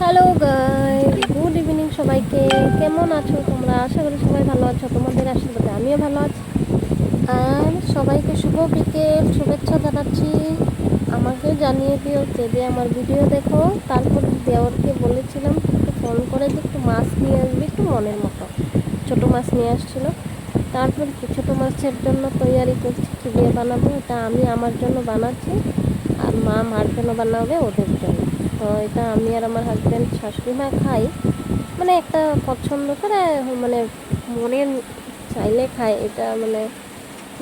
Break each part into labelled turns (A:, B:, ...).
A: Hello guys, good evening সবাইকে। কেমন আছো তোমরা? আশা করি সবাই ভালো আছো। তোমাদের আশীর্বাদে আমিও ভালো আছি। আর সবাইকে শুভ বিকেল শুভেচ্ছা জানাচ্ছি। আমাকে জানিয়ে দিও যে আমার ভিডিও দেখো। তারপর দেওরকে বলেছিলাম একটু ফোন করে যে একটু মাছ নিয়ে আসবে, একটু মনের মতো ছোটো মাছ নিয়ে আসছিলো। তারপর ছোটো মাছের জন্য তৈয়ারি করছি, কী দিয়ে বানাবো এটা আমি আমার জন্য বানাচ্ছি, আর মা মার জন্য বানাবে ওদের জন্য। তো এটা আমি আর আমার হাজব্যান্ড শাশুড়ি মা খাই, মানে একটা পছন্দ করে, মানে মনের চাইলে খায় এটা, মানে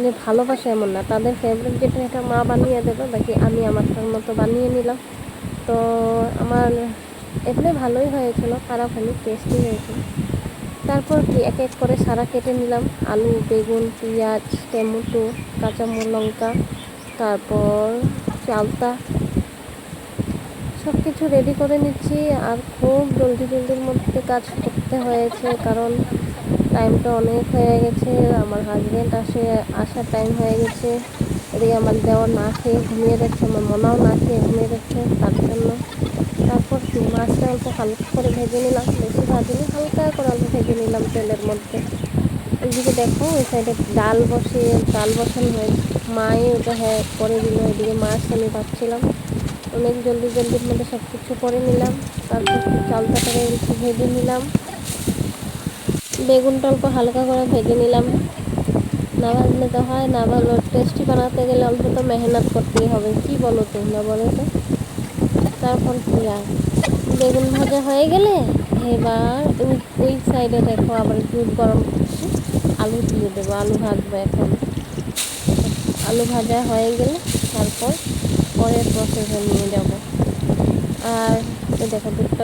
A: যে ভালোবাসে এমন না, তাদের ফেভারিট যেটা এটা মা বানিয়ে দেবে, বাকি আমি আমারটার মতো বানিয়ে নিলাম। তো আমার এমনি ভালোই হয়েছিল, খারাপ হয়নি, টেস্টি হয়েছিল। তারপর কি এক এক করে সারা কেটে নিলাম, আলু বেগুন পেঁয়াজ টমেটো কাঁচা লঙ্কা, তারপর চালতা সব কিছু রেডি করে নিচ্ছি। আর খুব জলদির মধ্যে কাজ করতে হয়েছে, কারণ টাইমটা অনেক হয়ে গেছে, আমার হাজব্যান্ড আসার টাইম হয়ে গেছে। এদিকে আমার দেওয়ার না খেয়ে ঘুমিয়ে যাচ্ছে, আমার মনাও না খেয়ে ঘুমিয়ে যাচ্ছে, তার জন্য। তারপর মাছটা অল্প হালকা করে ভেজে নিলাম, বেশি ভাজিনি, হালকা করে অল্প ভেজে নিলাম তেলের মধ্যে। এদিকে দেখো ওই সাইডে ডাল বসানো হয়েছে, মাই ওটা করে দিল। এদিকে মাছ আমি ভাবছিলাম, অনেক জলদির মধ্যে সব কিছু করে নিলাম। তারপর চালটাটাকে একটু ভেজে নিলাম, বেগুনটা অল্প হালকা করে ভেজে নিলাম। না ভাজলে তো হয় না, ভালো টেস্টি বানাতে গেলে অল্প তো মেহনত করতেই হবে, কি বলো তোমরা বলো তো। তারপর কি আর বেগুন ভাজা হয়ে গেলে এবার ওই সাইডে দেখো আবার দুধ গরম করছি, আলু দিয়ে দেবো, আলু ভাজবো এখন। আলু ভাজা হয়ে গেলে তারপর পরের প্রসেসে নিয়ে যাব। আর দেখো দুধটা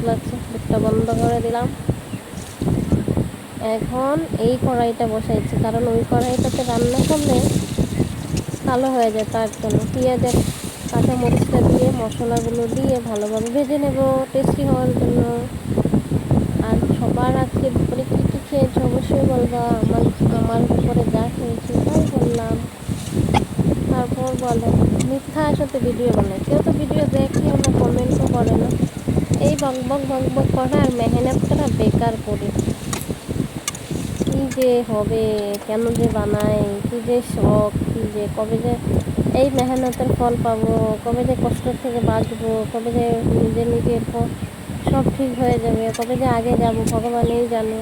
A: লাগছে, দুধটা বন্ধ করে দিলাম। এখন এই কড়াইটা বসাইছি, কারণ ওই কড়াইটাতে রান্না করলে কালো হয়ে যায়, তার জন্য পেঁয়াজের কাঁচা মরিচটা দিয়ে মশলাগুলো দিয়ে ভালোভাবে ভেজে নেব টেস্টি হওয়ার জন্য। আর সবার আজকে দুপুরে কী কী খেয়েছো অবশ্যই বলবা, আমার দুপুরে যা খেয়েছি তাই বললাম। তারপর বলো, মিথ্যা সাথে ভিডিও বানায়, কেউ তো ভিডিও দেখেও না, কমেন্টও করে না, এই বক বক করা আর মেহনত করা বেকার করি। কী যে হবে, কেন যে বানাই, কী যে শখ, কী যে কবে যে এই মেহনতের ফল পাবো, কবে যে কষ্ট থেকে বাঁচবো, কবে যে নিজের সব ঠিক হয়ে যাবে, কবে যে আগে যাব ভগবানই জানে।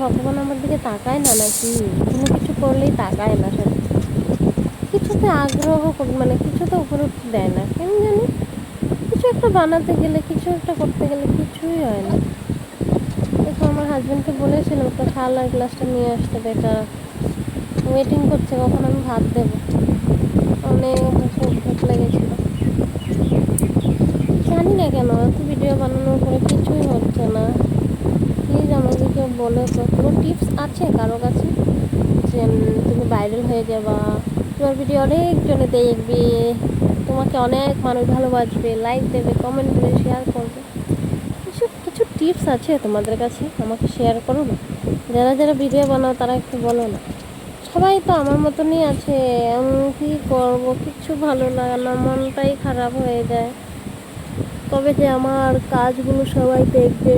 A: ভগবান আমার দিকে তাকায় না নাকি? কোনো কিছু করলেই তাকায় না, সত্যি কিছুতে আগ্রহ মানে কিছুতে উপরে উঠতে দেয় না, কেন জানি। কিছু একটা বানাতে গেলে, কিছু একটা করতে গেলে কিছুই হয় না। দেখো আমার হাজব্যান্ডকে বলেছিলাম একটা থালার গ্লাসটা নিয়ে আসতে, বেটা ওয়েটিং করছে কখন আমি ভাত দেবো, অনেক খুব ভোক লেগেছিল। জানি না কেন এত ভিডিও বানানোর পরে কিছুই হচ্ছে না। প্লিজ আমাকে কেউ বলে তো, কোনো টিপস আছে কারো কাছে যে তুমি ভাইরাল হয়ে যাবা, তোমার ভিডিও অনেকজনে দেখবে, তোমাকে অনেক মানুষ ভালোবাসবে, লাইক দেবে, কমেন্ট দেবে, শেয়ার করবে, এসব কিছু টিপস আছে তোমাদের কাছে? আমাকে শেয়ার করো না। যারা যারা ভিডিও বানাও তারা একটু বলো না। সবাই তো আমার মতনই আছে, আমি কী করবো, কিচ্ছু ভালো লাগে না, মনটাই খারাপ হয়ে যায়। কবে যে আমার কাজগুলো সবাই দেখবে,